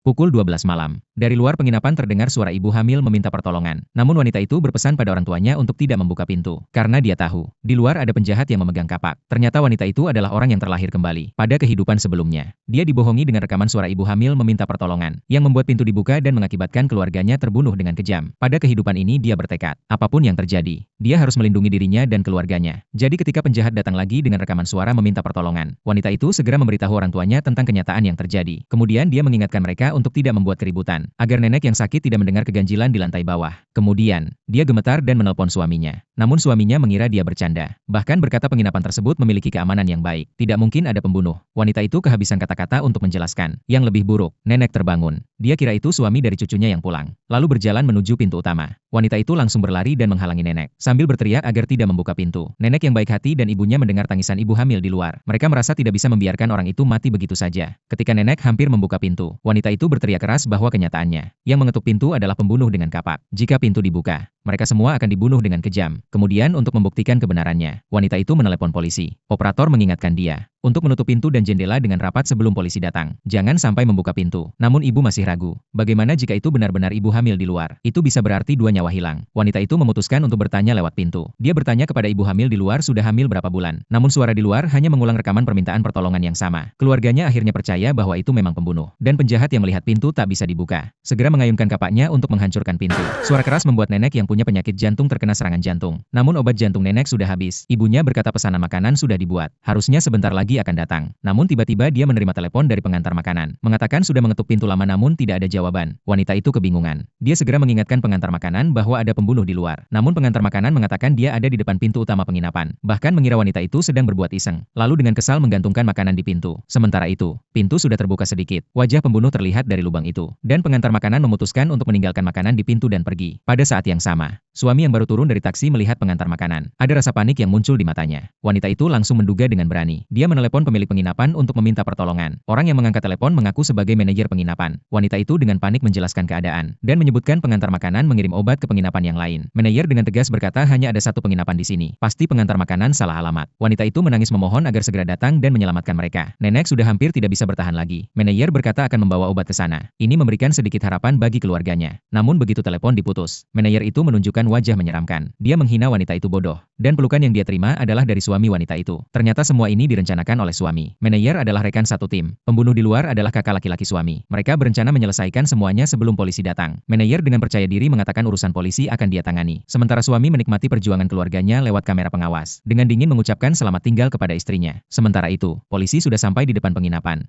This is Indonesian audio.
Pukul 12 malam. Dari luar penginapan terdengar suara ibu hamil meminta pertolongan. Namun wanita itu berpesan pada orang tuanya untuk tidak membuka pintu. Karena dia tahu, di luar ada penjahat yang memegang kapak. Ternyata wanita itu adalah orang yang terlahir kembali pada kehidupan sebelumnya. Dia dibohongi dengan rekaman suara ibu hamil meminta pertolongan, yang membuat pintu dibuka dan mengakibatkan keluarganya terbunuh dengan kejam. Pada kehidupan ini dia bertekad, apapun yang terjadi, dia harus melindungi dirinya dan keluarganya. Jadi ketika penjahat datang lagi dengan rekaman suara meminta pertolongan, wanita itu segera memberitahu orang tuanya tentang kenyataan yang terjadi. Kemudian dia mengingatkan mereka untuk tidak membuat keributan, agar nenek yang sakit tidak mendengar keganjilan di lantai bawah. Kemudian, dia gemetar dan menelpon suaminya. Namun suaminya mengira dia bercanda. Bahkan berkata penginapan tersebut memiliki keamanan yang baik. Tidak mungkin ada pembunuh. Wanita itu kehabisan kata-kata untuk menjelaskan. Yang lebih buruk, nenek terbangun. Dia kira itu suami dari cucunya yang pulang. Lalu berjalan menuju pintu utama. Wanita itu langsung berlari dan menghalangi nenek, sambil berteriak agar tidak membuka pintu. Nenek yang baik hati dan ibunya mendengar tangisan ibu hamil di luar. Mereka merasa tidak bisa membiarkan orang itu mati begitu saja. Ketika nenek hampir membuka pintu, wanita itu berteriak keras bahwa kenyataannya, yang mengetuk pintu adalah pembunuh dengan kapak. Jika pintu dibuka, mereka semua akan dibunuh dengan kejam. Kemudian untuk membuktikan kebenarannya, wanita itu menelepon polisi. Operator mengingatkan dia untuk menutup pintu dan jendela dengan rapat sebelum polisi datang. Jangan sampai membuka pintu. Namun ibu masih ragu. Bagaimana jika itu benar-benar ibu hamil di luar? Itu bisa berarti 2 nyawa hilang. Wanita itu memutuskan untuk bertanya lewat pintu. Dia bertanya kepada ibu hamil di luar sudah hamil berapa bulan. Namun suara di luar hanya mengulang rekaman permintaan pertolongan yang sama. Keluarganya akhirnya percaya bahwa itu memang pembunuh. Dan penjahat yang melihat pintu tak bisa dibuka, segera mengayunkan kapaknya untuk menghancurkan pintu. Suara keras membuat nenek yang punya penyakit jantung terkena serangan jantung. Namun obat jantung nenek sudah habis. Ibunya berkata pesanan makanan sudah dibuat. Harusnya sebentar lagi akan datang. Namun tiba-tiba dia menerima telepon dari pengantar makanan. Mengatakan sudah mengetuk pintu lama namun tidak ada jawaban. Wanita itu kebingungan. Dia segera mengingatkan pengantar makanan bahwa ada pembunuh di luar. Namun pengantar makanan mengatakan dia ada di depan pintu utama penginapan. Bahkan mengira wanita itu sedang berbuat iseng. Lalu dengan kesal menggantungkan makanan di pintu. Sementara itu, pintu sudah terbuka sedikit. Wajah pembunuh terlihat dari lubang itu. Dan pengantar makanan memutuskan untuk meninggalkan makanan di pintu dan pergi. Pada saat yang sama, suami yang baru turun dari taksi melihat pengantar makanan. Ada rasa panik yang muncul di matanya. Wanita itu langsung menduga dengan berani. Dia menelepon pemilik penginapan untuk meminta pertolongan. Orang yang mengangkat telepon mengaku sebagai manajer penginapan. Wanita itu dengan panik menjelaskan keadaan dan menyebutkan pengantar makanan mengirim obat ke penginapan yang lain. Manajer dengan tegas berkata hanya ada satu penginapan di sini. Pasti pengantar makanan salah alamat. Wanita itu menangis memohon agar segera datang dan menyelamatkan mereka. Nenek sudah hampir tidak bisa bertahan lagi. Manajer berkata akan membawa obat ke sana. Ini memberikan sedikit harapan bagi keluarganya. Namun begitu telepon diputus, manajer itu menunjukkan wajah menyeramkan. Dia menghina wanita itu bodoh. Dan pelukan yang dia terima adalah dari suami wanita itu. Ternyata semua ini direncanakan oleh suami. Manajer adalah rekan satu tim. Pembunuh di luar adalah kakak laki-laki suami. Mereka berencana menyelesaikan semuanya sebelum polisi datang. Manajer dengan percaya diri mengatakan urusan polisi akan dia tangani. Sementara suami menikmati perjuangan keluarganya lewat kamera pengawas. Dengan dingin mengucapkan selamat tinggal kepada istrinya. Sementara itu, polisi sudah sampai di depan penginapan.